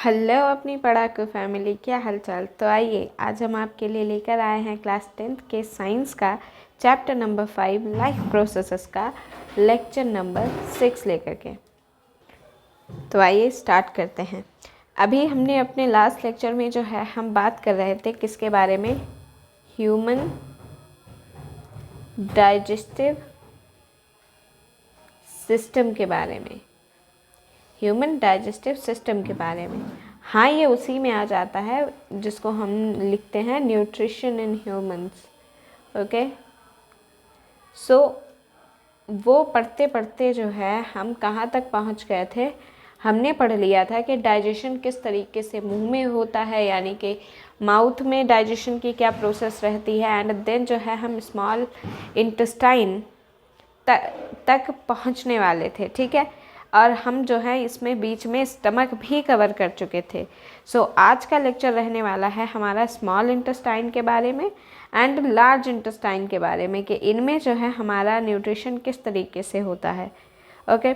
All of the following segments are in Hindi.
हेलो अपनी पढ़ाकू फैमिली, क्या हालचाल। तो आइए आज हम आपके लिए लेकर आए हैं क्लास 10th के साइंस का चैप्टर नंबर 5 लाइफ प्रोसेसेस का लेक्चर नंबर 6 लेकर के। तो आइए स्टार्ट करते हैं। अभी हमने अपने लास्ट लेक्चर में जो है हम बात कर रहे थे किसके बारे में, ह्यूमन डाइजेस्टिव सिस्टम के बारे में, ह्यूमन डाइजेस्टिव सिस्टम के बारे में। हाँ, ये उसी में आ जाता है जिसको हम लिखते हैं न्यूट्रिशन इन ह्यूमंस। ओके, सो वो पढ़ते पढ़ते जो है हम कहाँ तक पहुँच गए थे। हमने पढ़ लिया था कि डाइजेशन किस तरीके से मुंह में होता है, यानी कि माउथ में डाइजेशन की क्या प्रोसेस रहती है, एंड देन जो है हम स्मॉल इंटेस्टाइन तक पहुँचने वाले थे। ठीक है, और हम जो है इसमें बीच में स्टमक भी कवर कर चुके थे। सो आज का लेक्चर रहने वाला है हमारा स्मॉल इंटेस्टाइन के बारे में एंड लार्ज इंटेस्टाइन के बारे में, कि इनमें जो है हमारा न्यूट्रिशन किस तरीके से होता है। ओके,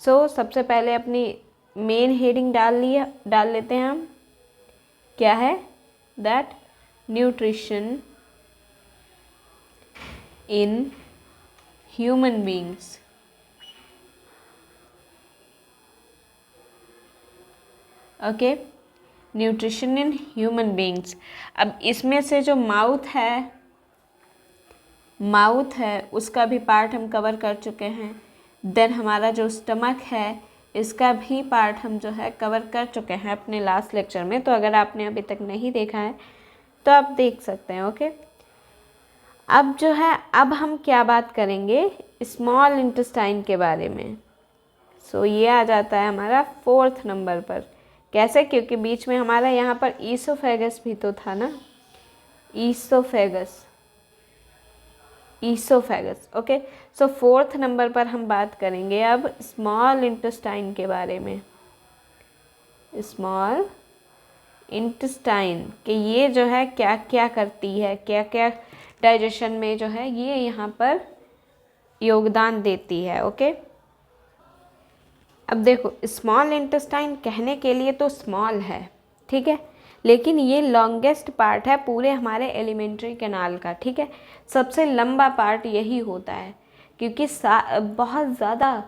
सो सबसे पहले अपनी मेन हेडिंग डाल लेते हैं हम। क्या है that nutrition in human beings. Okay, nutrition in human beings. अब इसमें से जो माउथ है उसका भी पार्ट हम कवर कर चुके हैं। देन हमारा जो स्टमक है इसका भी पार्ट हम जो है कवर कर चुके हैं अपने लास्ट लेक्चर में। तो अगर आपने अभी तक नहीं देखा है तो आप देख सकते हैं। ओके, अब जो है अब हम क्या बात करेंगे, स्मॉल इंटेस्टाइन के बारे में। सो ये आ जाता है हमारा 4th नंबर पर। कैसे? क्योंकि बीच में हमारा यहाँ पर ईसोफेगस भी तो था ना, ईसोफेगस। ओके, सो 4th नंबर पर हम बात करेंगे अब स्मॉल इंटेस्टाइन के बारे में। स्मॉल इंटेस्टाइन कि ये जो है क्या क्या करती है, क्या क्या डाइजेशन में जो है ये यहाँ पर योगदान देती है। ओके, अब देखो स्मॉल इंटेस्टाइन कहने के लिए तो स्मॉल है, ठीक है, लेकिन ये लॉन्गेस्ट पार्ट है पूरे हमारे एलिमेंट्री कैनाल का। ठीक है, सबसे लंबा पार्ट यही होता है, क्योंकि बहुत ज़्यादा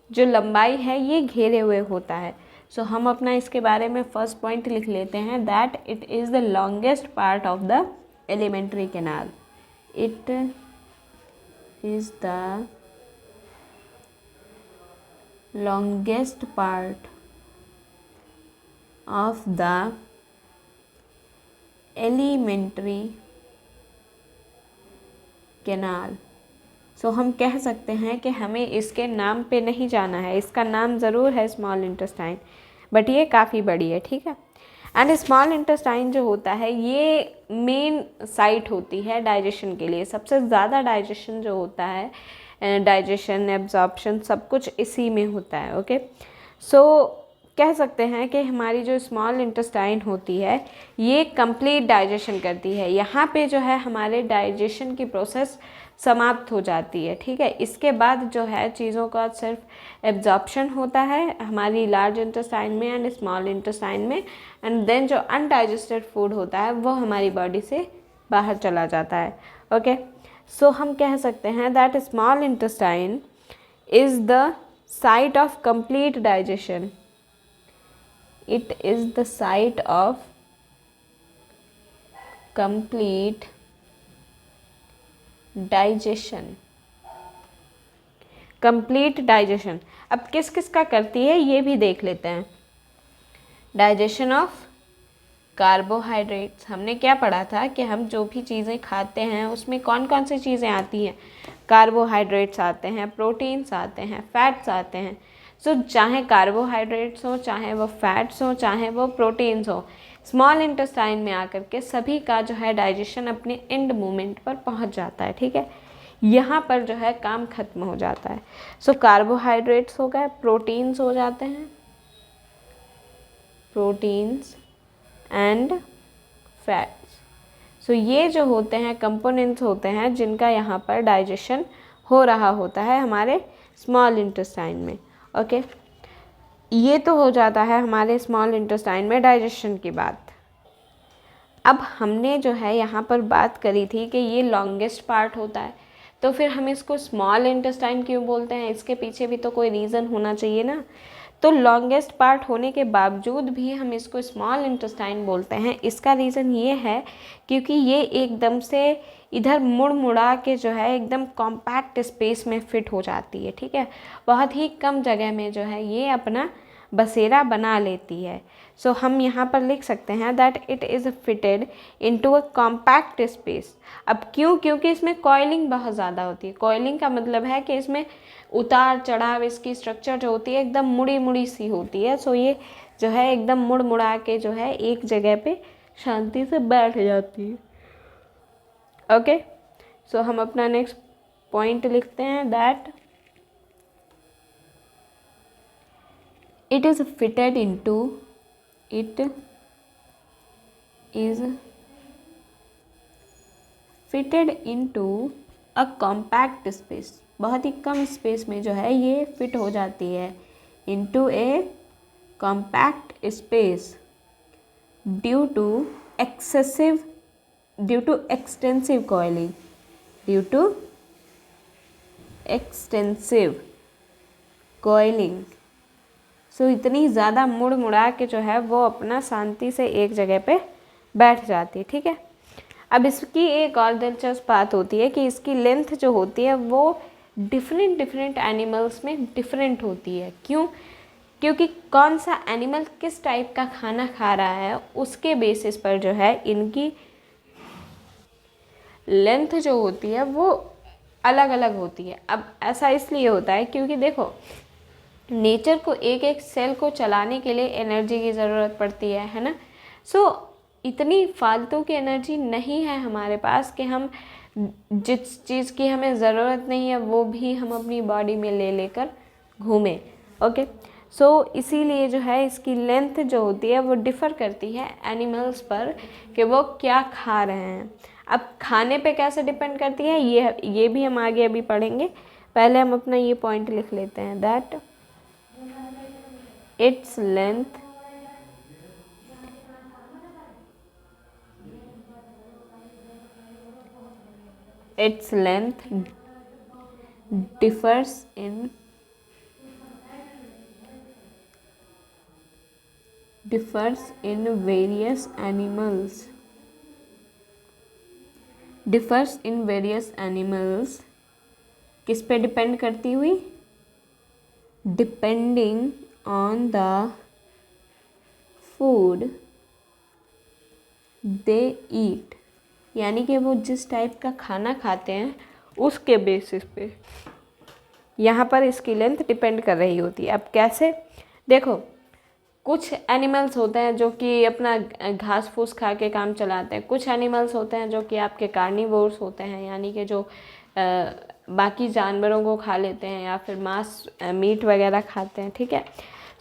जो लंबाई है ये घेरे हुए होता है। सो हम अपना इसके बारे में फर्स्ट पॉइंट लिख लेते हैं that it is the longest part of the alimentary canal. It is the longest part of the elementary canal। सो हम कह सकते हैं कि हमें इसके नाम पे नहीं जाना है, इसका नाम ज़रूर है स्मॉल इंटेस्टाइन, बट ये काफ़ी बड़ी है। ठीक है, एंड स्मॉल इंटेस्टाइन जो होता है ये मेन साइट होती है डाइजेशन के लिए। सबसे ज़्यादा डाइजेशन जो होता है, डाइजेशन, एब्जॉर्प्शन, सब कुछ इसी में होता है। ओके, सो कह सकते हैं कि हमारी जो स्मॉल इंटेस्टाइन होती है ये कंप्लीट डाइजेशन करती है। यहाँ पे जो है हमारे डाइजेशन की प्रोसेस समाप्त हो जाती है। ठीक है, इसके बाद जो है चीज़ों का सिर्फ एब्जॉर्प्शन होता है हमारी लार्ज इंटेस्टाइन में एंड स्मॉल इंटेस्टाइन में, एंड देन जो अनडाइजेस्टेड फूड होता है वो हमारी बॉडी से बाहर चला जाता है। ओके, सो हम कह सकते हैं that small intestine is the site of complete digestion. It is the site of complete digestion. Complete digestion अब किस किस का करती है ये भी देख लेते हैं। Digestion of carbohydrates. हमने क्या पढ़ा था कि हम जो भी चीज़ें खाते हैं उसमें कौन कौन सी चीज़ें आती हैं, कार्बोहाइड्रेट्स आते हैं, प्रोटीन्स आते हैं, फैट्स आते हैं। सो चाहे कार्बोहाइड्रेट्स हो, चाहे वो फैट्स हो, चाहे वो प्रोटीन्स हो, स्मॉल इंटेस्टाइन में आकर के सभी का जो है डाइजेशन अपने एंड मोमेंट पर पहुंच जाता है। ठीक है, यहाँ पर जो है काम खत्म हो जाता है। सो कार्बोहाइड्रेट्स हो गए, प्रोटीन्स हो जाते हैं, प्रोटीन्स एंड फैट्स। सो ये जो होते हैं कंपोनेंट्स होते हैं जिनका यहाँ पर डाइजेशन हो रहा होता है हमारे स्मॉल इंटेस्टाइन में। ओके, ये तो हो जाता है हमारे स्मॉल इंटेस्टाइन में डाइजेशन की बात। अब हमने जो है यहाँ पर बात करी थी कि ये लॉन्गेस्ट पार्ट होता है, तो फिर हम इसको स्मॉल इंटेस्टाइन क्यों बोलते हैं? इसके पीछे भी तो कोई रीज़न होना चाहिए ना। तो लॉन्गेस्ट पार्ट होने के बावजूद भी हम इसको स्मॉल इंटेस्टाइन बोलते हैं। इसका रीज़न ये है क्योंकि ये एकदम से इधर मुड़ मुड़ा के जो है एकदम कॉम्पैक्ट स्पेस में फिट हो जाती है, ठीक है। बहुत ही कम जगह में जो है ये अपना बसेरा बना लेती है। सो हम यहाँ पर लिख सकते हैं that it is fitted into a compact space. अब क्यों? क्योंकि इसमें कॉइलिंग बहुत ज़्यादा होती है। कॉइलिंग का मतलब है कि इसमें उतार चढ़ाव, इसकी स्ट्रक्चर जो होती है एकदम मुड़ी मुड़ी सी होती है। सो ये जो है एकदम मुड़ मुड़ा के जो है एक जगह पे शांति से बैठ जाती है। ओके, सो हम अपना नेक्स्ट पॉइंट लिखते हैं that it is fitted into a compact space। बहुत ही कम स्पेस में जो है ये फिट हो जाती है into a compact space due to extensive coiling। सो इतनी ज़्यादा मुड़ मुड़ा के जो है वो अपना शांति से एक जगह पे बैठ जाती है, ठीक है। अब इसकी एक और दिलचस्प बात होती है कि इसकी लेंथ जो होती है वो डिफरेंट एनिमल्स में डिफरेंट होती है। क्यों? क्योंकि कौन सा एनिमल किस टाइप का खाना खा रहा है उसके बेसिस पर जो है इनकी लेंथ जो होती है वो अलग अलग होती है। अब ऐसा इसलिए होता है क्योंकि देखो, नेचर को एक एक सेल को चलाने के लिए एनर्जी की ज़रूरत पड़ती है ना। सो इतनी फालतू की एनर्जी नहीं है हमारे पास कि हम जिस चीज़ की हमें ज़रूरत नहीं है वो भी हम अपनी बॉडी में ले लेकर घूमें। ओके, सो इसीलिए जो है इसकी लेंथ जो होती है वो डिफ़र करती है एनिमल्स पर कि वो क्या खा रहे हैं। अब खाने पे कैसे डिपेंड करती है ये भी हम आगे अभी पढ़ेंगे। पहले हम अपना ये पॉइंट लिख लेते हैं that its length differs in various animals। किस पे डिपेंड करती हुई? Depending on the food they eat। यानी कि वो जिस टाइप का खाना खाते हैं उसके बेसिस पे यहाँ पर इसकी लेंथ डिपेंड कर रही होती है। अब कैसे? देखो, कुछ एनिमल्स होते हैं जो कि अपना घास फूस खा के काम चलाते हैं। कुछ एनिमल्स होते हैं जो कि आपके कार्निवोर्स होते हैं, यानी कि जो बाकी जानवरों को खा लेते हैं या फिर मांस मीट वगैरह खाते हैं, ठीक है।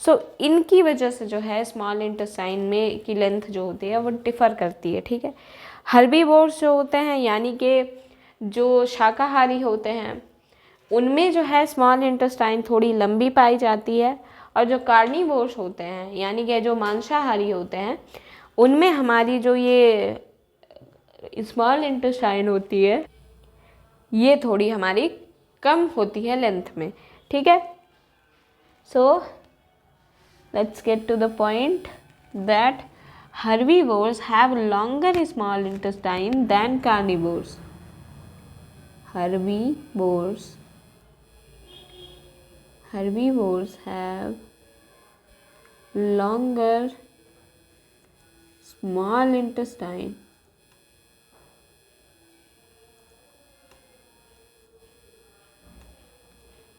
सो इनकी वजह से जो है स्मॉल इंटेस्टाइन में की लेंथ जो होती है वो डिफ़र करती है, ठीक है। हर्बीवोर्स जो होते हैं यानी कि जो शाकाहारी होते हैं उनमें जो है स्मॉल इंटेस्टाइन थोड़ी लंबी पाई जाती है, और जो कार्निवोर्स होते हैं यानी कि जो मांसाहारी होते हैं उनमें हमारी जो ये स्मॉल इंटेस्टाइन होती है ये थोड़ी हमारी कम होती है लेंथ में, ठीक है। सो let's get to the point that herbivores have longer small intestine than carnivores। Herbivores have longer small intestine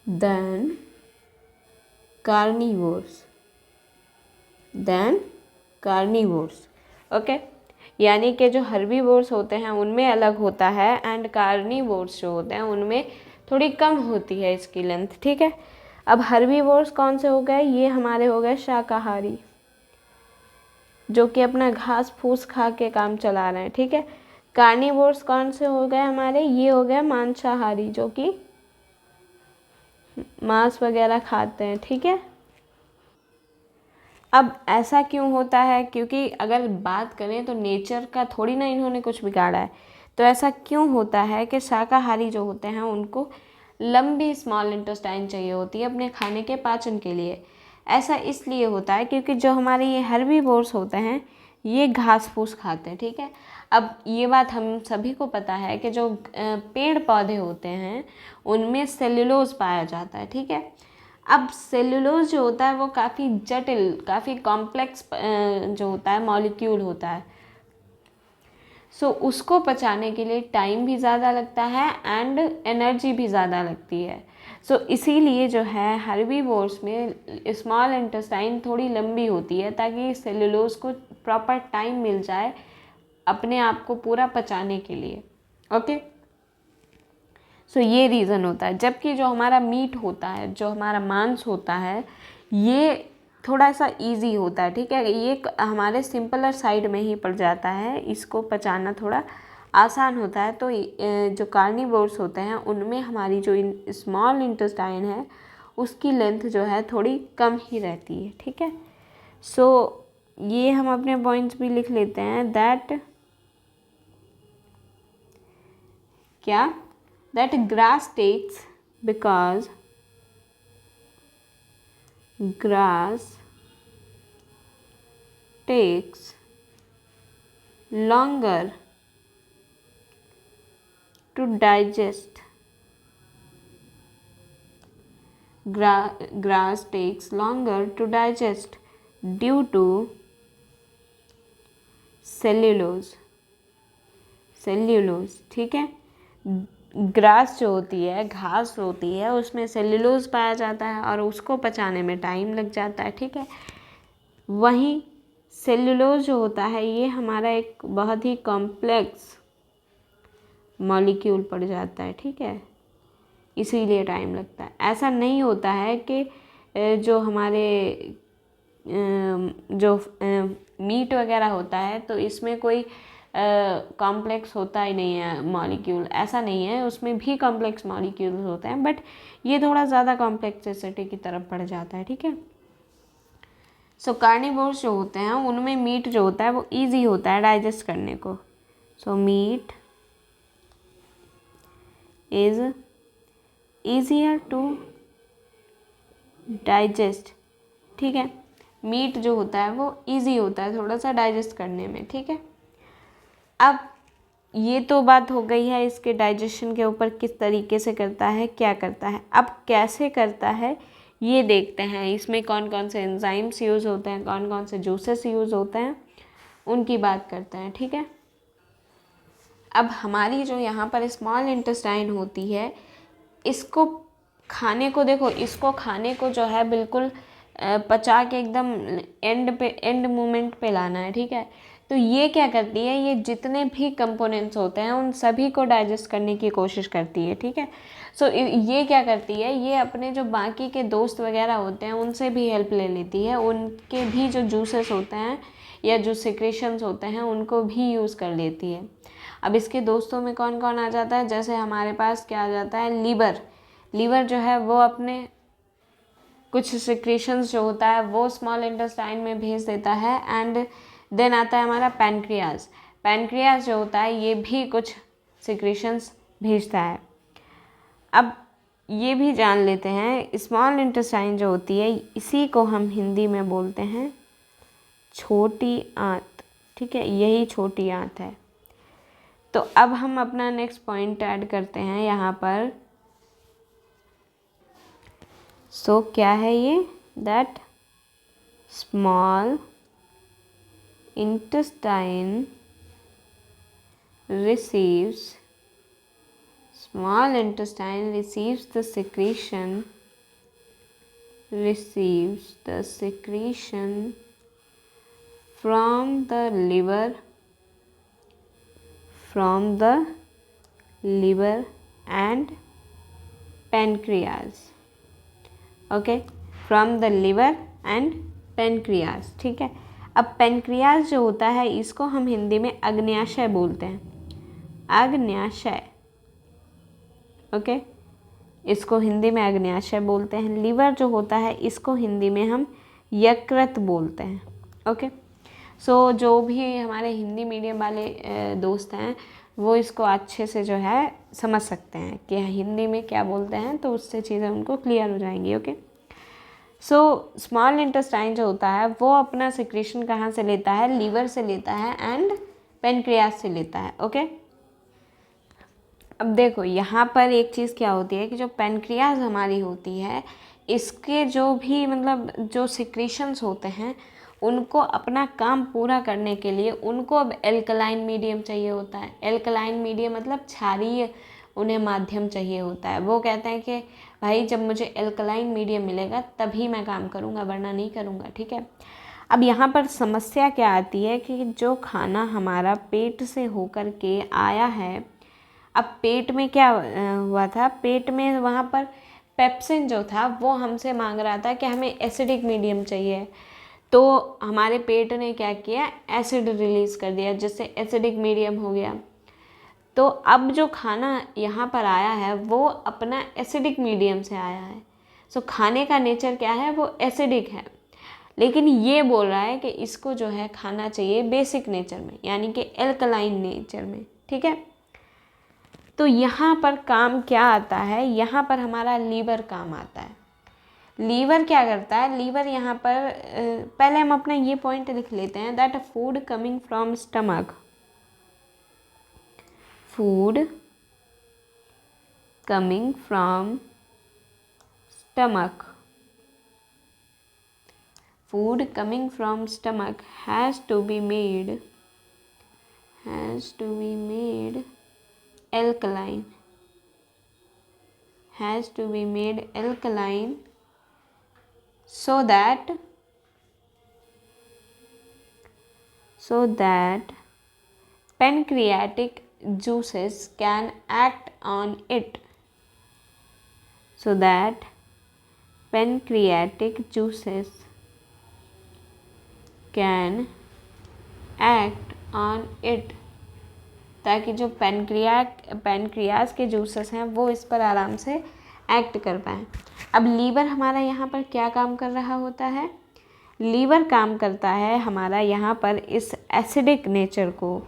than carnivores। Okay, यानी कि जो हर्बीवोर्स होते हैं उनमें अलग होता है एंड कार्निवोर्स जो होते हैं उनमें थोड़ी कम होती है इसकी लेंथ, ठीक है। अब हर्बीवोर्स कौन से हो गए? ये हमारे हो गए शाकाहारी जो कि अपना घास फूस खा के काम चला रहे हैं, ठीक है। कार्निवोर्स कौन से हो गए हमारे? ये हो गए मांसाहारी जो कि मांस वगैरह खाते हैं, ठीक है। अब ऐसा क्यों होता है, क्योंकि अगर बात करें तो नेचर का थोड़ी ना इन्होंने कुछ बिगाड़ा है। तो ऐसा क्यों होता है कि शाकाहारी जो होते हैं उनको लंबी स्मॉल इंटेस्टाइन चाहिए होती है अपने खाने के पाचन के लिए। ऐसा इसलिए होता है क्योंकि जो हमारे ये हर्बीवोर्स होते हैं ये घास फूस खाते हैं, ठीक है। अब ये बात हम सभी को पता है कि जो पेड़ पौधे होते हैं उनमें सेल्यूलोज पाया जाता है, ठीक है। अब सेल्यूलोज जो होता है वो काफ़ी जटिल, काफ़ी कॉम्प्लेक्स जो होता है मॉलिक्यूल होता है। सो उसको पचाने के लिए टाइम भी ज़्यादा लगता है एंड एनर्जी भी ज़्यादा लगती है। सो इसीलिए जो है हर्बीवोर्स में स्मॉल इंटेस्टाइन थोड़ी लंबी होती है ताकि सेल्यूलोज को प्रॉपर टाइम मिल जाए अपने आप को पूरा पचाने के लिए। ओके, सो ये रीज़न होता है। जबकि जो हमारा मीट होता है, जो हमारा मांस होता है, ये थोड़ा सा इजी होता है, ठीक है। ये हमारे सिंपलर साइड में ही पड़ जाता है, इसको पचाना थोड़ा आसान होता है। तो जो कार्निवोर्स होते हैं उनमें हमारी जो स्मॉल इंटेस्टाइन है उसकी लेंथ जो है थोड़ी कम ही रहती है, ठीक है। सो ये हम अपने पॉइंट्स भी लिख लेते हैं दैट क्या, that grass takes, because grass takes longer to digest. Grass takes longer to digest due to cellulose, ठीक है। ग्रास जो होती है, घास होती है, उसमें सेल्यूलोज पाया जाता है और उसको पचाने में टाइम लग जाता है, ठीक है। वहीं सेल्यूलोज जो होता है ये हमारा एक बहुत ही कॉम्प्लेक्स मॉलिक्यूल पड़ जाता है, ठीक है, इसीलिए टाइम लगता है। ऐसा नहीं होता है कि जो हमारे जो मीट वगैरह होता है तो इसमें कोई कॉम्प्लेक्स होता ही नहीं है मॉलिक्यूल, ऐसा नहीं है, उसमें भी कॉम्प्लेक्स मॉलिक्यूल्स होते हैं, बट ये थोड़ा ज़्यादा कॉम्प्लेक्सिटी की तरफ बढ़ जाता है, ठीक है। सो कार्निवोर्स जो होते हैं उनमें मीट जो होता है वो इजी होता है डाइजेस्ट करने को। So meat is easier to digest, ठीक है। मीट जो होता है वो इजी होता है थोड़ा सा डाइजेस्ट करने में, ठीक है। अब ये तो बात हो गई है इसके डाइजेशन के ऊपर, किस तरीके से करता है, क्या करता है। अब कैसे करता है ये देखते हैं। इसमें कौन कौन से एंजाइम्स यूज़ होते हैं, कौन कौन से जूसेस यूज़ होते हैं, उनकी बात करते हैं, ठीक है। अब हमारी जो यहाँ पर स्मॉल इंटेस्टाइन होती है, इसको खाने को देखो, इसको खाने को जो है बिल्कुल पचा के एकदम एंड मोमेंट पे लाना है, ठीक है। तो ये क्या करती है, ये जितने भी कंपोनेंट्स होते हैं उन सभी को डाइजेस्ट करने की कोशिश करती है, ठीक है। सो ये क्या करती है, ये अपने जो बाकी के दोस्त वगैरह होते हैं उनसे भी हेल्प ले लेती है, उनके भी जो जूसेस होते हैं या जो सिक्रेशंस होते हैं उनको भी यूज़ कर लेती है। अब इसके दोस्तों में कौन कौन आ जाता है, जैसे हमारे पास क्या आ जाता है, लीवर जो है वो अपने कुछ सिक्रेशंस जो होता है वो स्मॉल इंटेस्टाइन में भेज देता है। एंड देन आता है हमारा पैनक्रियाज जो होता है ये भी कुछ सिक्रेशंस भेजता है। अब ये भी जान लेते हैं, स्मॉल इंटेस्टाइन जो होती है इसी को हम हिंदी में बोलते हैं छोटी आंत, ठीक है, यही छोटी आंत है। तो अब हम अपना नेक्स्ट पॉइंट ऐड करते हैं यहाँ पर। सो क्या है ये, that small intestine receives the secretion from the liver and pancreas, okay, from the liver and pancreas, ठीक है। अब पेनक्रियाज जो होता है इसको हम हिंदी में अग्न्याशय बोलते हैं, अग्न्याशय, ओके, इसको हिंदी में अग्न्याशय बोलते हैं। लीवर जो होता है इसको हिंदी में हम यकृत बोलते हैं। ओके, सो जो भी हमारे हिंदी मीडियम वाले दोस्त हैं वो इसको अच्छे से जो है समझ सकते हैं कि हिंदी में क्या बोलते हैं, तो उससे चीज़ें उनको क्लियर हो जाएंगी। ओके, सो स्मॉल इंटेस्टाइन जो होता है वो अपना सिक्रेशन कहाँ से लेता है, लीवर से लेता है एंड पेनक्रियास से लेता है। ओके, अब देखो यहाँ पर एक चीज़ क्या होती है कि जो पेनक्रियास हमारी होती है, इसके जो भी मतलब जो सिक्रेशंस होते हैं उनको अपना काम पूरा करने के लिए उनको अब एल्कलाइन मीडियम चाहिए होता है। एल्कलाइन मीडियम मतलब क्षारीय उन्हें माध्यम चाहिए होता है। वो कहते हैं कि भाई जब मुझे एल्कलाइन मीडियम मिलेगा तभी मैं काम करूँगा, वरना नहीं करूँगा। ठीक है, अब यहाँ पर समस्या क्या आती है कि जो खाना हमारा पेट से होकर के आया है, अब पेट में क्या हुआ था, पेट में वहाँ पर पेप्सिन जो था वो हमसे मांग रहा था कि हमें एसिडिक मीडियम चाहिए, तो हमारे पेट ने क्या किया, एसिड रिलीज़ कर दिया जिससे एसिडिक मीडियम हो गया। तो अब जो खाना यहाँ पर आया है वो अपना एसिडिक मीडियम से आया है। सो खाने का नेचर क्या है, वो एसिडिक है, लेकिन ये बोल रहा है कि इसको जो है खाना चाहिए बेसिक नेचर में, यानी कि एल्कलाइन नेचर में। ठीक है, तो यहाँ पर काम क्या आता है, यहाँ पर हमारा लीवर काम आता है। लीवर क्या करता है, लीवर यहाँ पर पहले हम अपना ये पॉइंट लिख लेते हैं that food coming from stomach, food coming from stomach, food coming from stomach has to be made alkaline, has to be made alkaline so that pancreatic juices can act on it, so that pancreatic juices can act on it, ताकि जो पैनक्रियाज के जूसेस हैं वो इस पर आराम से एक्ट कर पाएँ। अब लीवर हमारा यहाँ पर क्या काम कर रहा होता है, लीवर काम करता है हमारा यहाँ पर इस एसिडिक नेचर को,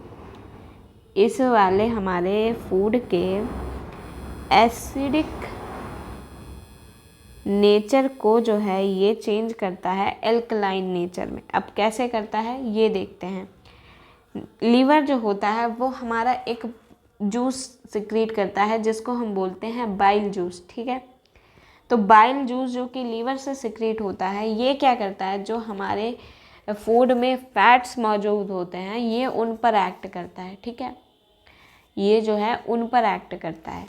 इस वाले हमारे फूड के एसिडिक नेचर को जो है ये चेंज करता है एल्कलाइन नेचर में। अब कैसे करता है ये देखते हैं। लीवर जो होता है वो हमारा एक जूस सिक्रीट करता है जिसको हम बोलते हैं बाइल जूस। ठीक है, तो बाइल जूस जो कि लीवर से सिक्रीट होता है, ये क्या करता है, जो हमारे फूड में फैट्स मौजूद होते हैं ये उन पर एक्ट करता है। ठीक है, ये जो है उन पर एक्ट करता है।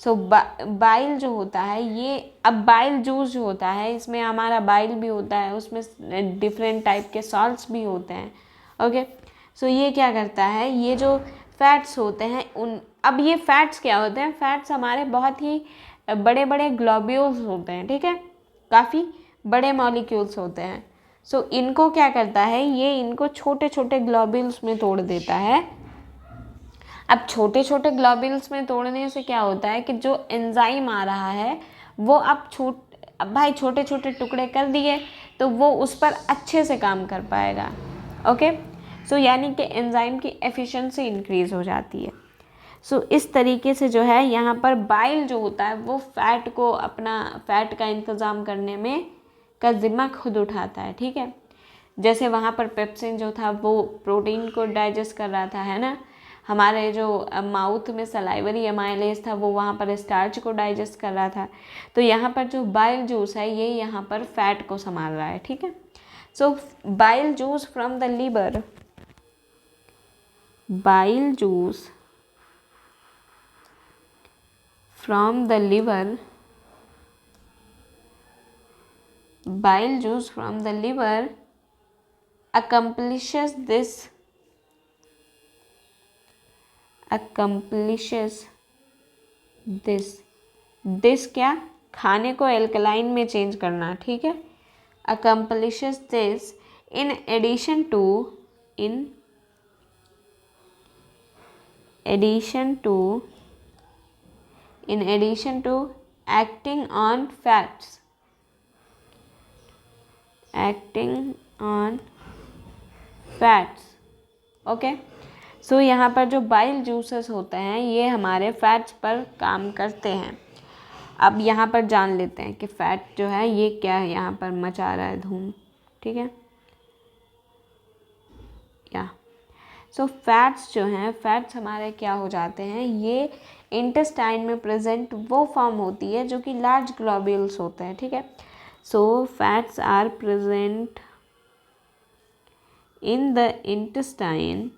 सो बाइल जो होता है ये, अब बाइल जूस जो होता है इसमें हमारा बाइल भी होता है, उसमें डिफरेंट टाइप के सॉल्ट्स भी होते हैं। ओके, सो ये क्या करता है, ये जो फैट्स होते हैं अब ये फैट्स क्या होते हैं, फैट्स हमारे बहुत ही बड़े बड़े ग्लोब्यूल्स होते हैं। ठीक है, काफ़ी बड़े मॉलिक्यूल्स होते हैं। सो इनको क्या करता है, ये इनको छोटे छोटे ग्लोब्यूल्स में तोड़ देता है। अब छोटे छोटे ग्लोब्यूल्स में तोड़ने से क्या होता है कि जो एंजाइम आ रहा है वो अब भाई छोटे छोटे टुकड़े कर दिए तो वो उस पर अच्छे से काम कर पाएगा। ओके, सो यानी कि एंजाइम की एफिशिएंसी इंक्रीज़ हो जाती है। सो इस तरीके से जो है यहाँ पर बाइल जो होता है वो फैट को, अपना फैट का इंतज़ाम करने में का ज़िम्मा खुद उठाता है। ठीक है, जैसे वहाँ पर पेप्सिन जो था वो प्रोटीन को डाइजेस्ट कर रहा था, है ना, हमारे जो माउथ में सलाइवरी एमाइलेज था वो वहाँ पर स्टार्च को डाइजेस्ट कर रहा था। तो यहाँ पर जो बाइल जूस है ये यहाँ पर फैट को संभाल रहा है। ठीक है, so bile juice from the liver, bile juice from the liver, bile juice from the liver accomplishes this क्या, खाने को एल्कलाइन में चेंज करना। ठीक है, accomplishes this in addition to acting on fats, acting on fats. Okay, so यहाँ पर जो बाइल जूसेस होते हैं ये हमारे फैट्स पर काम करते हैं। अब यहाँ पर जान लेते हैं कि फैट जो है ये क्या है, यहाँ पर मचा रहा है धूम, ठीक है। या सो फैट्स जो हैं, फैट्स हमारे क्या हो जाते हैं, ये इंटेस्टाइन में प्रेजेंट वो फॉर्म होती है जो कि लार्ज ग्लोब्यूल्स होते हैं, ठीक है। So fats are present in the intestine,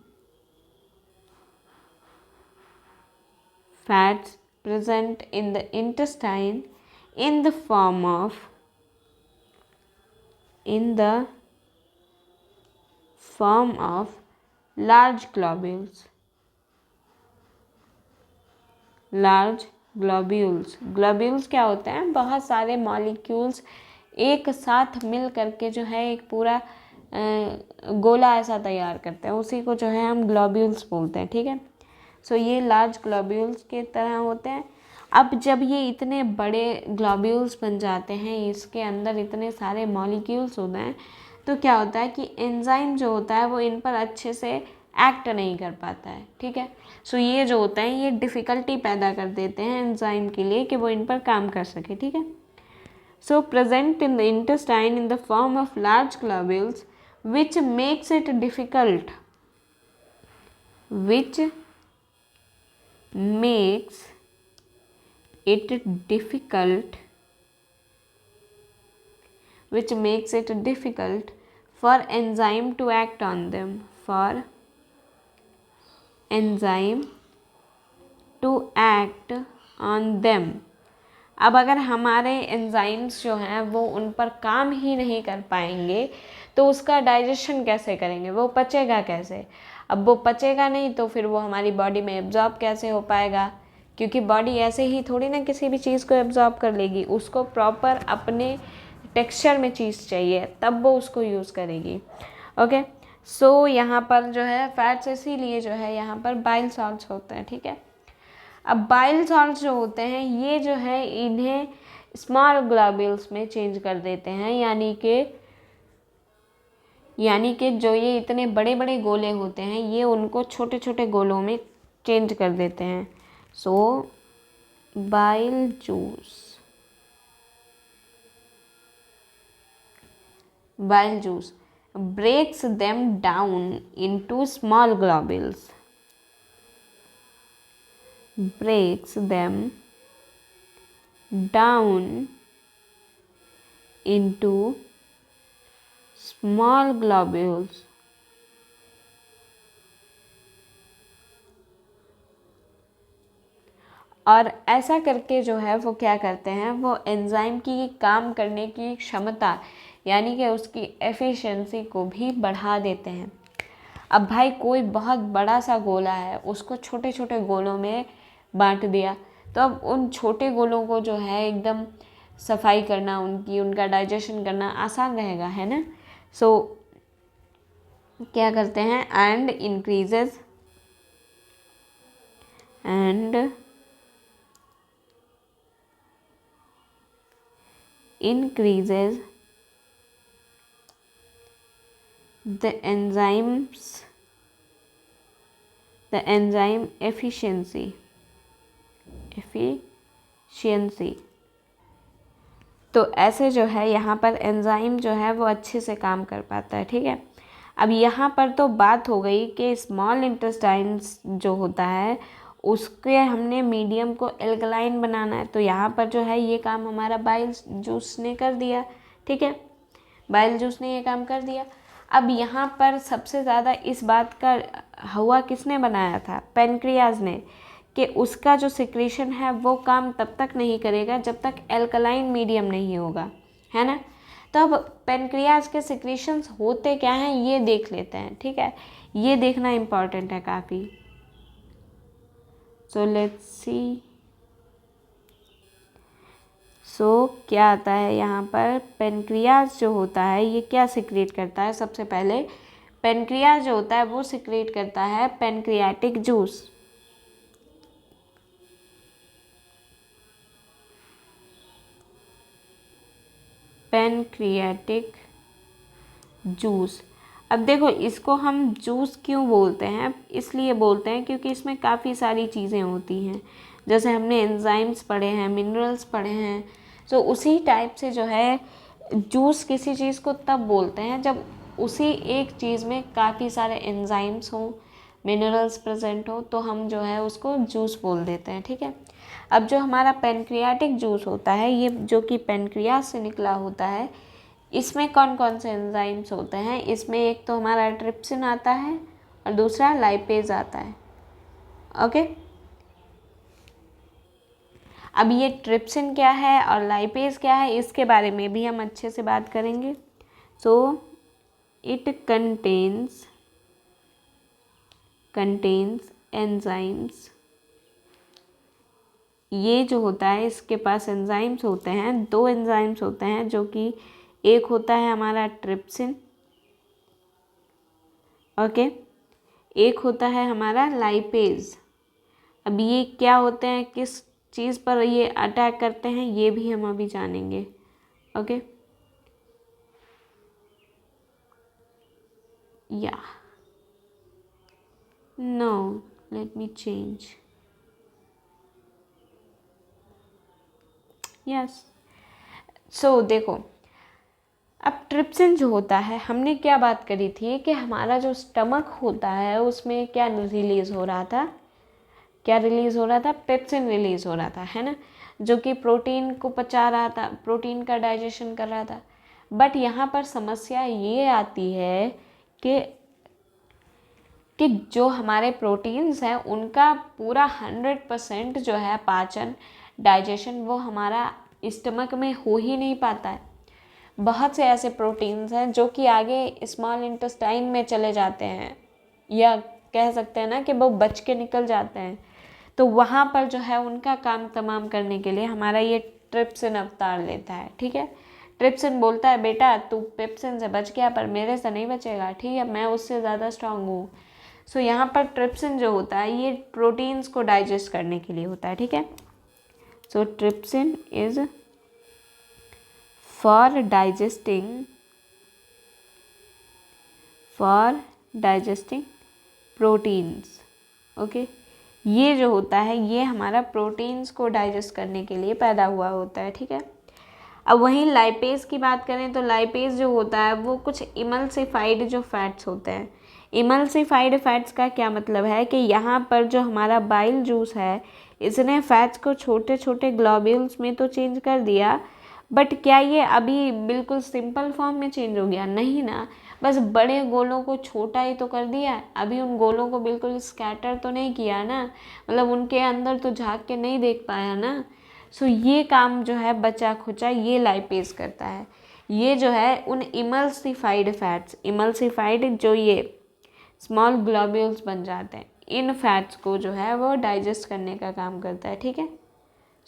fats present in the intestine in the form of large globules. Large globules, globules क्या होते हैं, बहुत सारे मॉलिक्यूल्स एक साथ मिल करके जो है एक पूरा गोला ऐसा तैयार करते हैं, उसी को जो है हम ग्लोब्यूल्स बोलते हैं, ठीक है। सो ये लार्ज ग्लोब्यूल्स के तरह होते हैं। अब जब ये इतने बड़े ग्लोब्यूल्स बन जाते हैं, इसके अंदर इतने सारे मॉलिक्यूल्स होते हैं, तो क्या होता है कि एंजाइम जो होता है वो इन पर अच्छे से एक्ट नहीं कर पाता है, ठीक है। सो ये जो होता है ये डिफ़िकल्टी पैदा कर देते हैं एंजाइम के लिए कि वो इन पर काम कर सके, ठीक है। सो present in the intestine in the form of large globules which makes it difficult which makes it difficult for enzyme to act on them, for enzyme to act on them। अब अगर हमारे एंजाइम्स जो हैं वो उन पर काम ही नहीं कर पाएंगे तो उसका डाइजेशन कैसे करेंगे, वो पचेगा कैसे। अब वो पचेगा नहीं तो फिर वो हमारी बॉडी में एब्जॉर्ब कैसे हो पाएगा, क्योंकि बॉडी ऐसे ही थोड़ी ना किसी भी चीज़ को एब्जॉर्ब कर लेगी, उसको प्रॉपर अपने टेक्सचर में चीज़ चाहिए तब वो उसको यूज़ करेगी। ओके, सो यहाँ पर जो है फैट्स इसीलिए जो है यहाँ पर बाइल सॉल्ट्स होते हैं, ठीक है। अब बाइल सॉल्ट्स जो होते हैं ये जो है इन्हें स्मॉल ग्लोब्यूल्स में चेंज कर देते हैं, यानी कि जो ये इतने बड़े बड़े गोले होते हैं ये उनको छोटे छोटे गोलों में चेंज कर देते हैं। So bile juice breaks them down into small globules, breaks them down into small globules, और ऐसा करके जो है वो क्या करते हैं, वो एंजाइम की काम करने की क्षमता यानी कि उसकी एफिशिएंसी को भी बढ़ा देते हैं। अब भाई कोई बहुत बड़ा सा गोला है, उसको छोटे छोटे गोलों में बांट दिया, तो अब उन छोटे गोलों को जो है एकदम सफाई करना, उनका डाइजेशन करना आसान रहेगा, है ना। सो क्या करते हैं, and increases the enzyme efficiency। तो ऐसे जो है यहाँ पर एंजाइम जो है वो अच्छे से काम कर पाता है, ठीक है। अब यहाँ पर तो बात हो गई कि स्मॉल इंटेस्टाइन्स जो होता है उसके हमने मीडियम को एल्कलाइन बनाना है, तो यहाँ पर जो है ये काम हमारा बाइल जूस ने कर दिया, ठीक है। बाइल जूस ने ये काम कर दिया। अब यहाँ पर सबसे ज़्यादा इस बात का हुआ किसने बनाया था, पेनक्रियाज ने, कि उसका जो सिक्रीशन है वो काम तब तक नहीं करेगा जब तक एल्कलाइन मीडियम नहीं होगा, है ना। तो अब पेनक्रियाज के सिक्रीशंस होते क्या हैं ये देख लेते हैं, ठीक है। ये देखना इम्पॉर्टेंट है काफ़ी। So let's see. सो क्या आता है यहाँ पर, पेनक्रियाज जो होता है ये क्या सिक्रेट करता है, सबसे पहले पेनक्रियाज जो होता है वो सिक्रेट करता है पेनक्रियाटिक जूस। Pancreatic juice. अब देखो इसको हम जूस क्यों बोलते हैं, इसलिए बोलते हैं क्योंकि इसमें काफ़ी सारी चीज़ें होती हैं, जैसे हमने एंजाइम्स पढ़े हैं, मिनरल्स पढ़े हैं। तो उसी टाइप से जो है जूस किसी चीज़ को तब बोलते हैं जब उसी एक चीज़ में काफ़ी सारे एंजाइम्स हों, मिनरल्स प्रेजेंट हो, तो हम जो है उसको जूस बोल देते हैं, ठीक है। अब जो हमारा पेनक्रियाटिक जूस होता है, ये जो कि पेनक्रियास से निकला होता है, इसमें कौन कौन से एंजाइम्स होते हैं? इसमें एक तो हमारा ट्रिप्सिन आता है और दूसरा लाइपेज आता है। ओके, अब ये ट्रिप्सिन क्या है और लाइपेज क्या है, इसके बारे में भी हम अच्छे से बात करेंगे। So it contains enzymes. ये जो होता है इसके पास एंजाइम्स होते हैं, दो एंजाइम्स होते हैं, जो कि एक होता है हमारा ट्रिप्सिन, ओके, एक होता है हमारा लाइपेज। अब ये क्या होते हैं, किस चीज़ पर ये अटैक करते हैं, ये भी हम अभी जानेंगे। Okay, yeah no, let me change, yes. So देखो, अब ट्रिप्सिन जो होता है, हमने क्या बात करी थी कि हमारा जो स्टमक होता है उसमें क्या रिलीज़ हो रहा था, क्या रिलीज़ हो रहा था, पेप्सिन रिलीज़ हो रहा था, है ना, जो कि प्रोटीन को पचा रहा था, प्रोटीन का डाइजेशन कर रहा था। बट यहाँ पर समस्या ये आती है कि जो हमारे प्रोटीन्स हैं उनका पूरा 100% जो है पाचन, डाइजेशन, वो हमारा स्टमक में हो ही नहीं पाता है। बहुत से ऐसे प्रोटीन्स हैं जो कि आगे स्मॉल इंटेस्टाइन में चले जाते हैं, या कह सकते हैं ना कि वो बच के निकल जाते हैं। तो वहाँ पर जो है उनका काम तमाम करने के लिए हमारा ये ट्रिप्सिन अवतार लेता है, ठीक है। ट्रिप्सिन बोलता है बेटा तू पेप्सिन से बच गया पर मेरे से नहीं बचेगा, ठीक है, मैं उससे ज़्यादा स्ट्रांग हूँ। सो यहाँ पर ट्रिप्सिन जो होता है ये प्रोटीन्स को डाइजेस्ट करने के लिए होता है, ठीक है। So trypsin is for digesting proteins, okay. ये जो होता है ये हमारा प्रोटीन्स को डाइजेस्ट करने के लिए पैदा हुआ होता है, ठीक है। अब वहीं लाइपेज की बात करें तो लाइपेज जो होता है वो कुछ इमल्सिफाइड जो फैट्स होते हैं। इमल्सिफाइड फैट्स का क्या मतलब है कि यहाँ पर जो हमारा बाइल जूस है इसने फैट्स को छोटे छोटे ग्लोब्यूल्स में तो चेंज कर दिया, बट क्या ये अभी बिल्कुल सिंपल फॉर्म में चेंज हो गया? नहीं ना, बस बड़े गोलों को छोटा ही तो कर दिया, अभी उन गोलों को बिल्कुल स्कैटर तो नहीं किया ना, मतलब उनके अंदर तो झाँक के नहीं देख पाया ना। सो ये काम जो है बचा खुचा ये लाइपेज करता है। ये जो है उन इमल्सिफाइड फैट्स, इमल्सिफाइड जो ये स्मॉल ग्लोब्यूल्स बन जाते हैं, इन फैट्स को जो है वो डाइजेस्ट करने का काम करता है, ठीक है।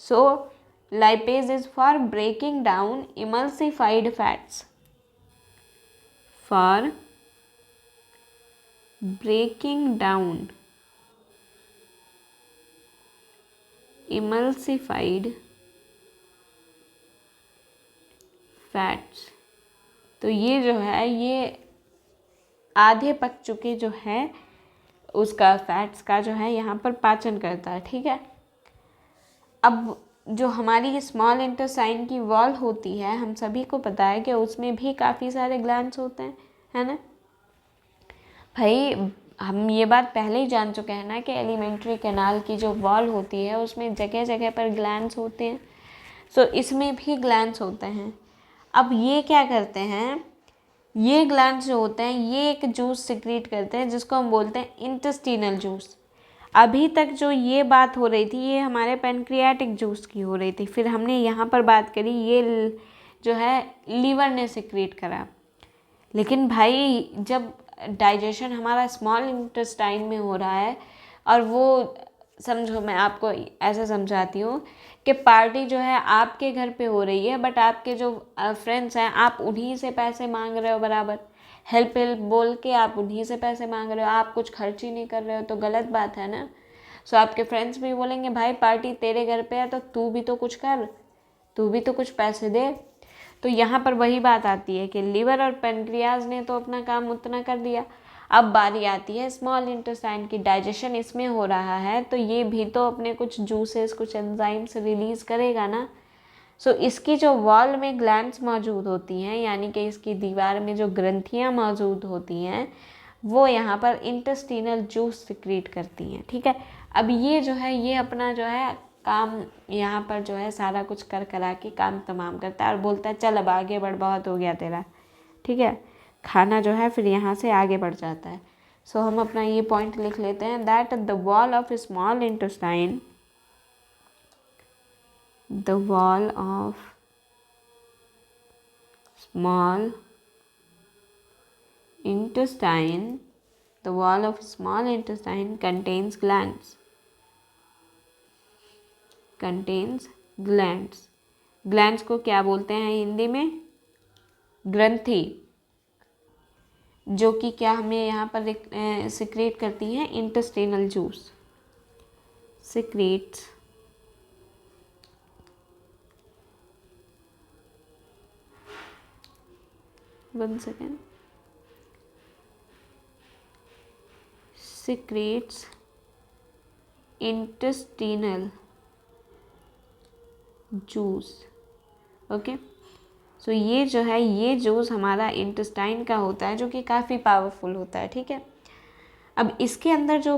So lipase is for breaking down emulsified fats, for breaking down emulsified fats. तो ये जो है ये आधे पक चुके जो है उसका फैट्स का जो है यहाँ पर पाचन करता है, ठीक है। अब जो हमारी स्मॉल इंटेस्टाइन की वॉल होती है, हम सभी को पता है कि उसमें भी काफ़ी सारे ग्लैंड्स होते हैं, है ना भाई। हम ये बात पहले ही जान चुके हैं ना कि एलिमेंट्री कैनाल की जो वॉल होती है उसमें जगह जगह पर ग्लैंड्स होते हैं। सो इसमें भी ग्लैंड्स होते हैं। अब ये क्या करते हैं, ये ग्लैंड्स जो होते हैं ये एक जूस सिक्रीट करते हैं जिसको हम बोलते हैं इंटेस्टिनल जूस। अभी तक जो ये बात हो रही थी ये हमारे पेनक्रियाटिक जूस की हो रही थी, फिर हमने यहाँ पर बात करी ये जो है लीवर ने सिक्रीट करा। लेकिन भाई जब डाइजेशन हमारा स्मॉल इंटेस्टाइन में हो रहा है, और वो समझो मैं आपको ऐसे समझाती हूँ कि पार्टी जो है आपके घर पे हो रही है, बट आपके जो फ्रेंड्स हैं आप उन्हीं से पैसे मांग रहे हो, बराबर हेल्प बोल के आप उन्हीं से पैसे मांग रहे हो, आप कुछ खर्च ही नहीं कर रहे हो, तो गलत बात है ना। सो आपके फ्रेंड्स भी बोलेंगे भाई पार्टी तेरे घर पे है तो तू भी तो कुछ कर, तू भी तो कुछ पैसे दे। तो यहाँ पर वही बात आती है कि लिवर और पेनक्रियाज ने तो अपना काम उतना कर दिया, अब बारी आती है स्मॉल इंटेस्टाइन की, डाइजेशन इसमें हो रहा है तो ये भी तो अपने कुछ जूसेस, कुछ एंजाइम्स रिलीज करेगा ना। सो इसकी जो वॉल में ग्लैंड्स मौजूद होती हैं, यानी कि इसकी दीवार में जो ग्रंथियाँ मौजूद होती हैं, वो यहाँ पर इंटेस्टिनल जूस सिक्रीट करती हैं। ठीक है, अब ये जो है ये अपना जो है काम यहाँ पर जो है सारा कुछ कर करा के काम तमाम करता है और बोलता है चल अब आगे बढ़, बहुत हो गया तेरा। ठीक है, खाना जो है फिर यहाँ से आगे बढ़ जाता है। सो हम अपना ये पॉइंट लिख लेते हैं that the wall of small intestine, the wall of small intestine, the wall of small intestine contains glands, contains glands। Glands को क्या बोलते हैं हिंदी में? ग्रंथि, जो कि क्या हमें यहाँ पर सिक्रेट करती हैं intestinal juice, secretes one second, secretes intestinal juice. Okay, so ये जो है ये जूस हमारा इंटेस्टाइन का होता है, जो कि काफ़ी पावरफुल होता है। ठीक है, अब इसके अंदर जो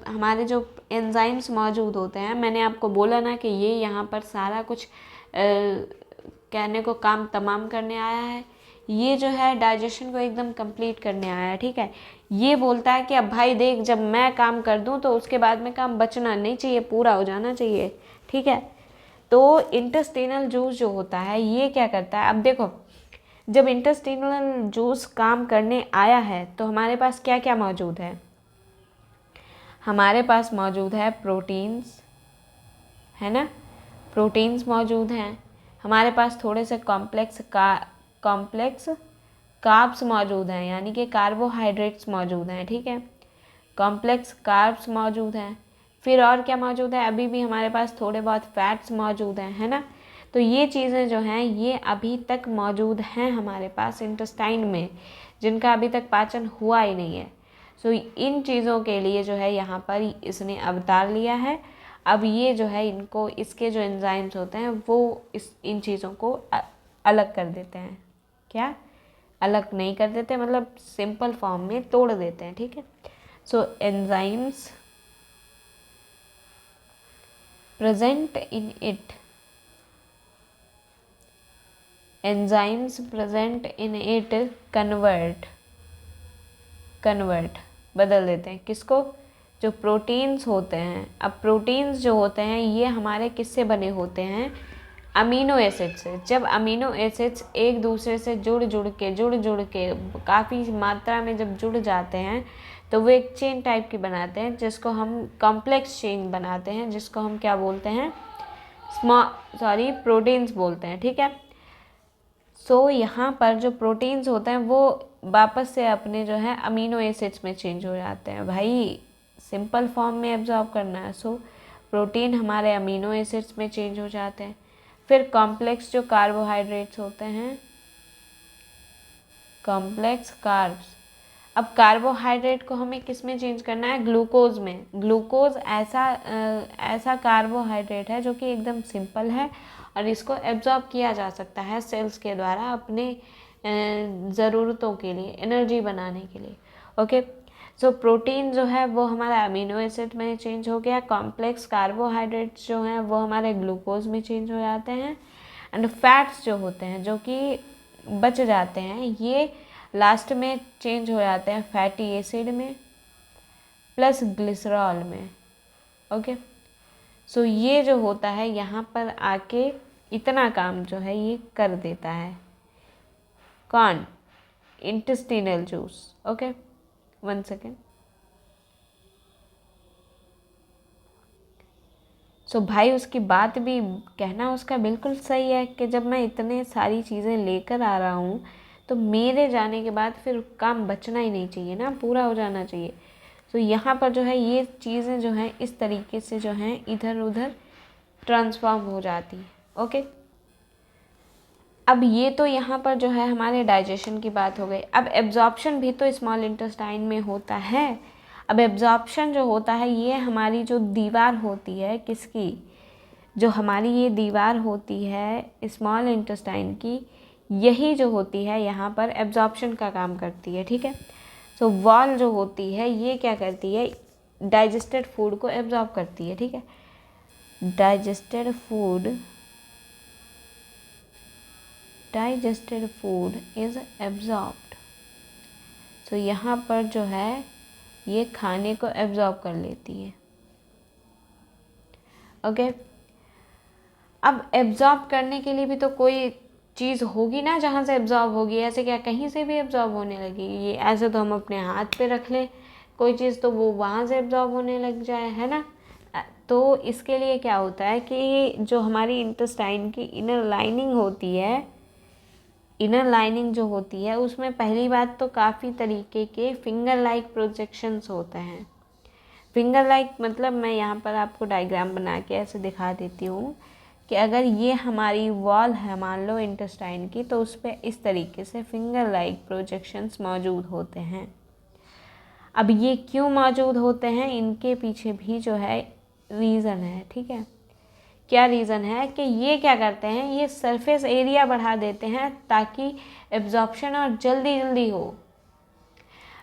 हमारे जो एंजाइम्स मौजूद होते हैं, मैंने आपको बोला ना कि ये यहाँ पर सारा कुछ कहने को काम तमाम करने आया है। ये जो है डाइजेशन को एकदम कंप्लीट करने आया है। ठीक है, ये बोलता है कि अब भाई देख, जब मैं काम कर दूं तो उसके बाद में काम बचना नहीं चाहिए, पूरा हो जाना चाहिए। ठीक है, तो इंटेस्टिनल जूस जो होता है ये क्या करता है, अब देखो जब इंटेस्टिनल जूस काम करने आया है तो हमारे पास क्या क्या मौजूद है? हमारे पास मौजूद है प्रोटीन्स, है ना, प्रोटीन्स मौजूद हैं। हमारे पास थोड़े से कॉम्प्लेक्स कार्ब्स मौजूद हैं, यानी कि कार्बोहाइड्रेट्स मौजूद हैं। ठीक है, कॉम्प्लेक्स कार्ब्स मौजूद हैं। फिर और क्या मौजूद है? अभी भी हमारे पास थोड़े बहुत फैट्स मौजूद हैं, है ना। तो ये चीज़ें जो हैं ये अभी तक मौजूद हैं हमारे पास इंटेस्टाइन में, जिनका अभी तक पाचन हुआ ही नहीं है। सो इन चीज़ों के लिए जो है यहाँ पर इसने अवतार लिया है। अब ये जो है इनको, इसके जो एंजाइम्स होते हैं वो इन चीज़ों को अलग कर देते हैं। क्या अलग नहीं कर देते, मतलब सिंपल फॉर्म में तोड़ देते हैं। ठीक है, सो enzymes present in it, enzymes present in it convert बदल देते हैं किसको? जो प्रोटीन्स होते हैं। अब प्रोटीन्स जो होते हैं ये हमारे किससे बने होते हैं? अमीनो एसिड से। जब अमीनो एसिड्स एक दूसरे से जुड़ जुड़ के काफ़ी मात्रा में जब जुड़ जाते हैं तो वो एक चेन टाइप की बनाते हैं, जिसको हम कॉम्प्लेक्स चेन बनाते हैं, जिसको हम क्या बोलते हैं? प्रोटीन्स बोलते हैं। ठीक है, सो यहाँ पर जो प्रोटीन्स होते हैं वो वापस से अपने जो है अमीनो एसिड्स में चेंज हो जाते हैं। भाई सिंपल फॉर्म में एब्जॉर्ब करना है। सो प्रोटीन हमारे अमीनो एसिड्स में चेंज हो जाते हैं। फिर कॉम्प्लेक्स जो कार्बोहाइड्रेट्स होते हैं, कॉम्प्लेक्स कार्ब्स। अब कार्बोहाइड्रेट को हमें किस में चेंज करना है? ग्लूकोज में। ग्लूकोज ऐसा कार्बोहाइड्रेट है जो कि एकदम सिंपल है और इसको एब्जॉर्ब किया जा सकता है सेल्स के द्वारा अपने ज़रूरतों के लिए, एनर्जी बनाने के लिए। ओके, सो प्रोटीन जो है वो हमारा अमीनो एसिड में चेंज हो गया। कॉम्प्लेक्स कार्बोहाइड्रेट्स जो हैं वो हमारे ग्लूकोज में चेंज हो जाते हैं। एंड फैट्स जो होते हैं जो कि बच जाते हैं ये लास्ट में चेंज हो जाते हैं फैटी एसिड में प्लस ग्लिसरॉल में। ओके, सो ये जो होता है यहाँ पर आके इतना काम जो है ये कर देता है कौन? Intestinal juice. Okay, 1 second. So भाई उसकी बात भी कहना उसका बिल्कुल सही है कि जब मैं इतने सारी चीज़ें लेकर आ रहा हूँ तो मेरे जाने के बाद फिर काम बचना ही नहीं चाहिए ना, पूरा हो जाना चाहिए। तो यहाँ पर जो है ये चीज़ें जो हैं इस तरीके से जो हैं इधर उधर ट्रांसफॉर्म हो जाती है। ओके, अब ये तो यहाँ पर जो है हमारे डाइजेशन की बात हो गई। अब एब्जॉर्प्शन भी तो स्मॉल इंटेस्टाइन में होता है। अब एब्जॉर्प्शन जो होता है ये हमारी जो दीवार होती है, किसकी, जो हमारी ये दीवार होती है स्मॉल इंटेस्टाइन की, यही जो होती है यहाँ पर एब्जॉर्प्शन का काम करती है, ठीक है। सो वॉल जो होती है ये क्या करती है, डाइजेस्टेड फूड को एब्जॉर्ब करती है, ठीक है। Digested food is absorbed. तो यहाँ पर जो है ये खाने को एब्जॉर्ब कर लेती है, ओके। अब एब्जॉर्ब करने के लिए भी तो कोई चीज़ होगी ना जहाँ से एब्जॉर्ब होगी, ऐसे क्या कहीं से भी एब्जॉर्ब होने लगेगी? ये ऐसे तो हम अपने हाथ पे रख लें कोई चीज़ तो वो वहाँ से एब्जॉर्ब होने लग जाए, है ना। तो इसके लिए क्या होता है कि जो हमारी इंटेस्टाइन की इनर लाइनिंग होती है, इनर लाइनिंग जो होती है उसमें पहली बात तो काफ़ी तरीके के फिंगर लाइक प्रोजेक्शंस होते हैं। फिंगर लाइक मतलब मैं यहाँ पर आपको डायग्राम बना के ऐसे दिखा देती हूँ कि अगर ये हमारी वॉल है मान लो इंटेस्टाइन की, तो उस पर इस तरीके से फिंगर लाइक प्रोजेक्शंस मौजूद होते हैं। अब ये क्यों मौजूद होते हैं, इनके पीछे भी जो है रीज़न है, ठीक है। क्या रीज़न है कि ये क्या करते हैं, ये सरफेस एरिया बढ़ा देते हैं ताकि एब्जॉर्प्शन और जल्दी जल्दी हो।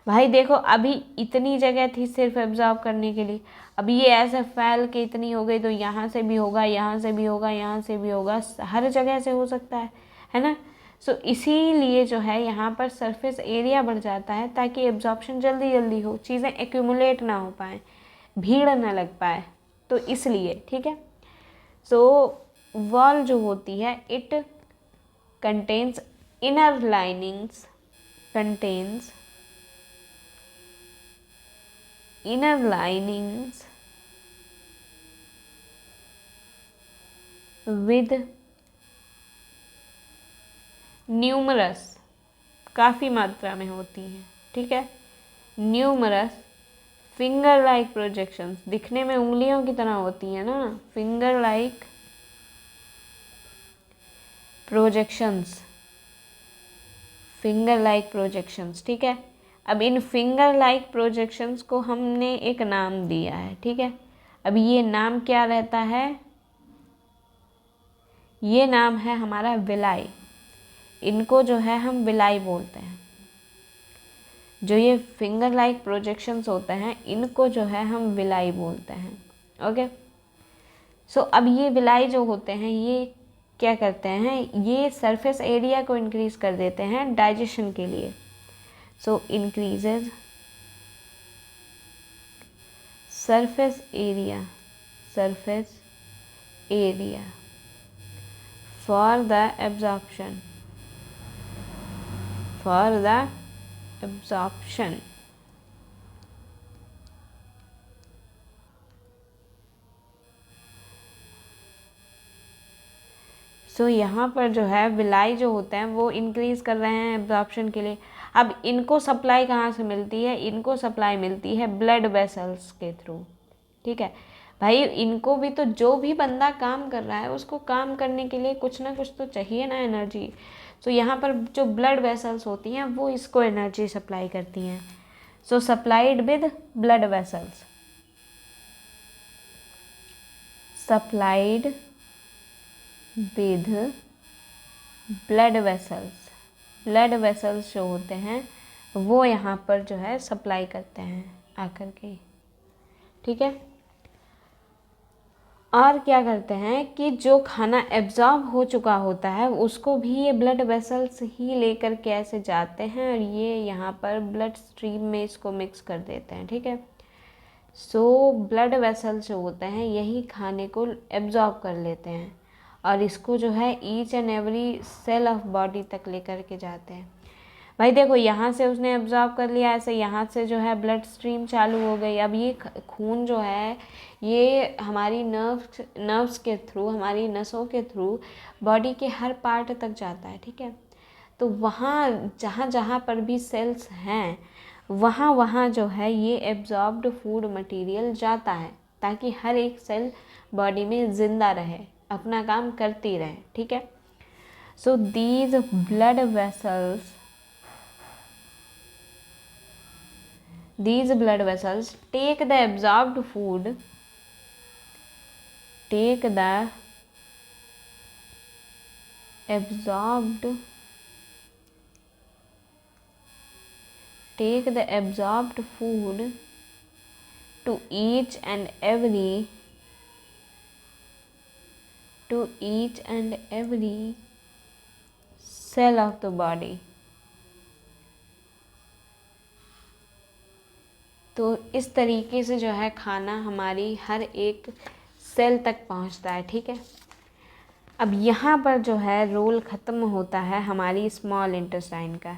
भाई देखो अभी इतनी जगह थी सिर्फ एब्जॉर्ब करने के लिए, अभी ये ऐसे फैल के इतनी हो गई, तो यहाँ से भी होगा, यहाँ से भी होगा, यहाँ से भी होगा, हर जगह से हो सकता है ना। सो इसीलिए जो है यहाँ पर सरफेस एरिया बढ़ जाता है ताकि एब्जॉर्प्शन जल्दी जल्दी हो, चीज़ें एक्यूमुलेट ना हो पाए, भीड़ ना लग पाए, तो इसलिए, ठीक है। सो वॉल जो होती है it contains inner linings, with numerous, काफ़ी मात्रा में होती हैं, ठीक है। न्यूमरस फिंगर लाइक प्रोजेक्शंस, दिखने में उंगलियों की तरह होती है ना, फिंगर लाइक प्रोजेक्शंस, ठीक है। अब इन फिंगर लाइक प्रोजेक्शंस को हमने एक नाम दिया है, ठीक है। अब ये नाम क्या रहता है, ये नाम है हमारा विलाई। इनको जो है हम विलाई बोलते हैं। जो ये फिंगर लाइक प्रोजेक्शंस होते हैं इनको जो है हम विलाई बोलते हैं, ओके। सो अब ये विलाई जो होते हैं ये क्या करते हैं, ये सरफेस एरिया को इंक्रीज कर देते हैं डाइजेशन के लिए। So increases surface area for the absorption so यहाँ पर जो है विलाई जो होते हैं वो इंक्रीज कर रहे हैं एब्जॉर्प्शन के लिए। अब इनको सप्लाई कहाँ से मिलती है, इनको सप्लाई मिलती है ब्लड वेसल्स के थ्रू, ठीक है। भाई इनको भी तो, जो भी बंदा काम कर रहा है उसको काम करने के लिए कुछ ना कुछ तो चाहिए ना, एनर्जी। सो यहाँ पर जो ब्लड वेसल्स होती हैं वो इसको एनर्जी सप्लाई करती हैं। So supplied with blood vessels, blood vessels जो होते हैं वो यहाँ पर जो है सप्लाई करते हैं आकर के, ठीक है। और क्या करते हैं कि जो खाना एब्जॉर्ब हो चुका होता है उसको भी ये ब्लड वेसल्स ही लेकर के ऐसे जाते हैं और ये यहाँ पर ब्लड स्ट्रीम में इसको मिक्स कर देते हैं, ठीक है। सो ब्लड वेसल्स जो होते हैं यही खाने को एब्जॉर्ब कर लेते हैं और इसको जो है each and every cell of body तक लेकर के जाते हैं। भाई देखो यहाँ से उसने एब्जॉर्ब कर लिया, ऐसे यहाँ से जो है ब्लड स्ट्रीम चालू हो गई। अब ये खून जो है ये हमारी नर्व्स के थ्रू, हमारी नसों के थ्रू बॉडी के हर पार्ट तक जाता है, ठीक है। तो वहाँ जहाँ जहाँ पर भी सेल्स हैं वहाँ वहाँ जो है ये एब्जॉर्ब्ड फूड मटेरियल जाता है ताकि हर एक सेल बॉडी में ज़िंदा रहे, अपना काम करती रहे, ठीक है। So these blood vessels take the absorbed food, take the absorbed food to each and every cell of the body. तो इस तरीके से जो है खाना हमारी हर एक सेल तक पहुंचता है, ठीक है। अब यहाँ पर जो है रोल ख़त्म होता है हमारी स्मॉल इंटेस्टाइन का।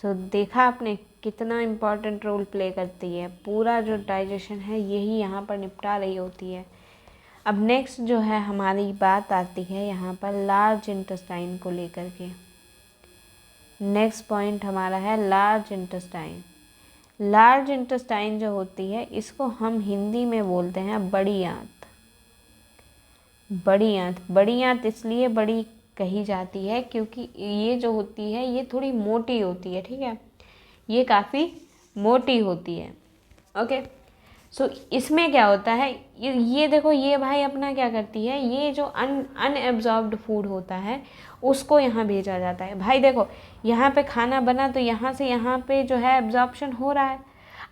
सो देखा आपने कितना इम्पॉर्टेंट रोल प्ले करती है, पूरा जो डाइजेशन है यही यहाँ पर निपटा रही होती है। अब नेक्स्ट जो है हमारी बात आती है यहाँ पर लार्ज इंटेस्टाइन को लेकर के। नेक्स्ट पॉइंट हमारा है लार्ज इंटेस्टाइन। लार्ज इंटेस्टाइन जो होती है इसको हम हिंदी में बोलते हैं बड़ी आंत। बड़ी आंत इसलिए बड़ी कही जाती है क्योंकि ये जो होती है ये थोड़ी मोटी होती है, ठीक है, ये काफ़ी मोटी होती है। ओके, सो इसमें क्या होता है, ये देखो, ये भाई अपना क्या करती है, ये जो अनएब्जॉर्ब्ड फूड होता है उसको यहाँ भेजा जाता है। भाई देखो, यहाँ पे खाना बना तो यहाँ से यहाँ पे जो है एब्जॉर्प्शन हो रहा है।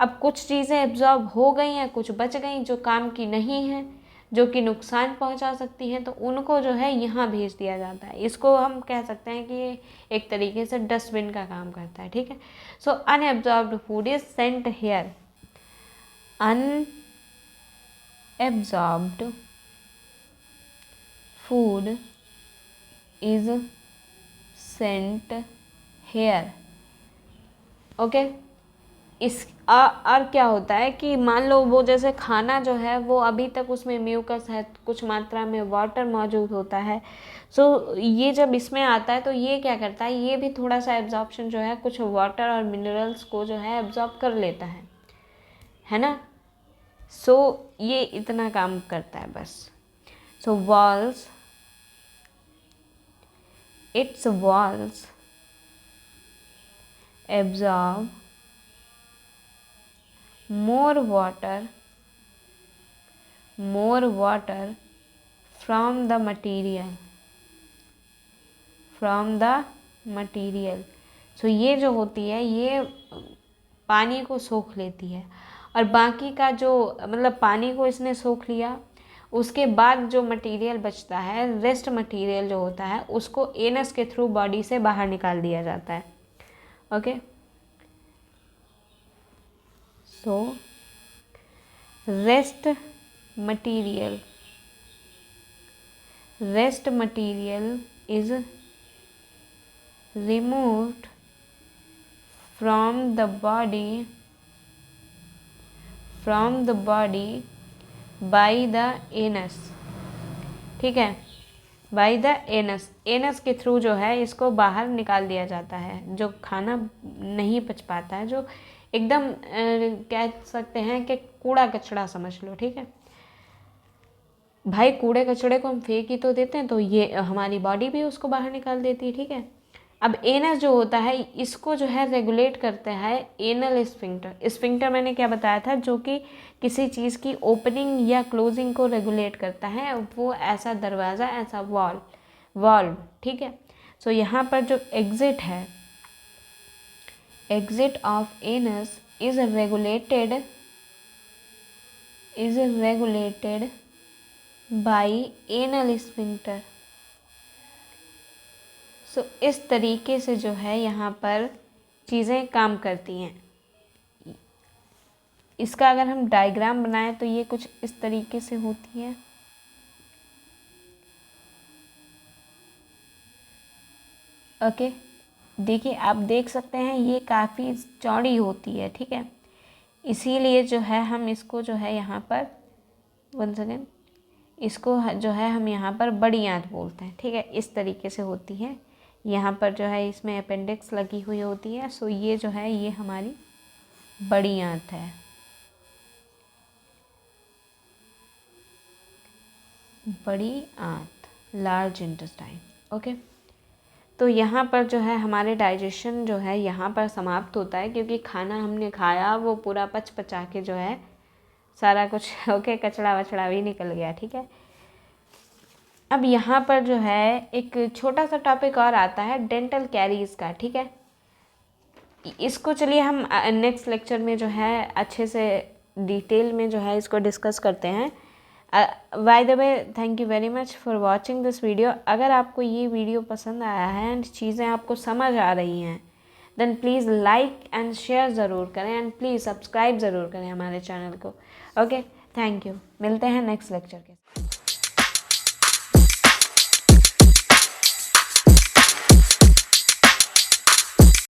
अब कुछ चीज़ें एब्जॉर्ब हो गई हैं, कुछ बच गई जो काम की नहीं है, जो कि नुकसान पहुंचा सकती हैं, तो उनको जो है यहाँ भेज दिया जाता है। इसको हम कह सकते हैं कि ये एक तरीके से डस्टबिन का काम करता है, ठीक है। So unabsorbed food is sent here. Unabsorbed food is sent here. Okay, इस और क्या होता है कि मान लो वो जैसे खाना जो है वो अभी तक उसमें म्यूकस है, कुछ मात्रा में वाटर मौजूद होता है। सो ये जब इसमें आता है तो ये क्या करता है, ये भी थोड़ा सा एब्जॉर्प्शन जो है कुछ वाटर और मिनरल्स को जो है एब्जॉर्ब कर लेता है ना। सो ये इतना काम करता है बस। सो its walls absorb more water from the material। सो ये जो होती है ये पानी को सोख लेती है, और बाकी का जो मतलब पानी को इसने सोख लिया, उसके बाद जो मटेरियल बचता है, रेस्ट मटेरियल जो होता है, उसको एनस के थ्रू बॉडी से बाहर निकाल दिया जाता है। Okay, so rest material is removed from the body by the anus, ठीक है, बाय द एनस के थ्रू जो है इसको बाहर निकाल दिया जाता है। जो खाना नहीं पच पाता है, जो एकदम कह सकते हैं कि कूड़ा कचड़ा समझ लो, ठीक है भाई, कूड़े कचड़े को हम फेंक ही तो देते हैं, तो ये हमारी बॉडी भी उसको बाहर निकाल देती है, ठीक है। अब एनस जो होता है इसको जो है रेगुलेट करता है एनल स्फिंक्टर मैंने क्या बताया था, जो कि किसी चीज़ की ओपनिंग या क्लोजिंग को रेगुलेट करता है, वो ऐसा दरवाज़ा, ऐसा वॉल्व, ठीक है। सो यहाँ पर जो एग्जिट है, exit of anus is regulated by anal sphincter. So इस तरीके से जो है यहाँ पर चीज़ें काम करती हैं। इसका अगर हम डायग्राम बनाएं तो ये कुछ इस तरीके से होती है। ओके, देखिए आप देख सकते हैं ये काफ़ी चौड़ी होती है, ठीक है, इसीलिए जो है हम इसको जो है यहाँ पर वन सेकेंड इसको जो है हम यहाँ पर बड़ी आंत बोलते हैं, ठीक है। इस तरीके से होती है, यहाँ पर जो है इसमें अपेंडिक्स लगी हुई होती है। सो ये जो है ये हमारी बड़ी आंत है। बड़ी आंत, लार्ज इंटेस्टाइन। ओके, तो यहाँ पर जो है हमारे डाइजेशन जो है यहाँ पर समाप्त होता है, क्योंकि खाना हमने खाया वो पूरा पच पचा के जो है सारा कुछ ओके कचड़ा वचड़ा भी निकल गया, ठीक है। अब यहाँ पर जो है एक छोटा सा टॉपिक और आता है डेंटल कैरीज का, ठीक है। इसको चलिए हम नेक्स्ट लेक्चर में जो है अच्छे से डिटेल में जो है इसको डिस्कस करते हैं। By the way, thank you very much for watching this video. अगर आपको ये वीडियो पसंद आया है एंड चीज़ें आपको समझ आ रही हैं, then please like and share ज़रूर करें एंड प्लीज़ सब्सक्राइब ज़रूर करें हमारे चैनल को। Okay, thank you. मिलते हैं नेक्स्ट लेक्चर के साथ।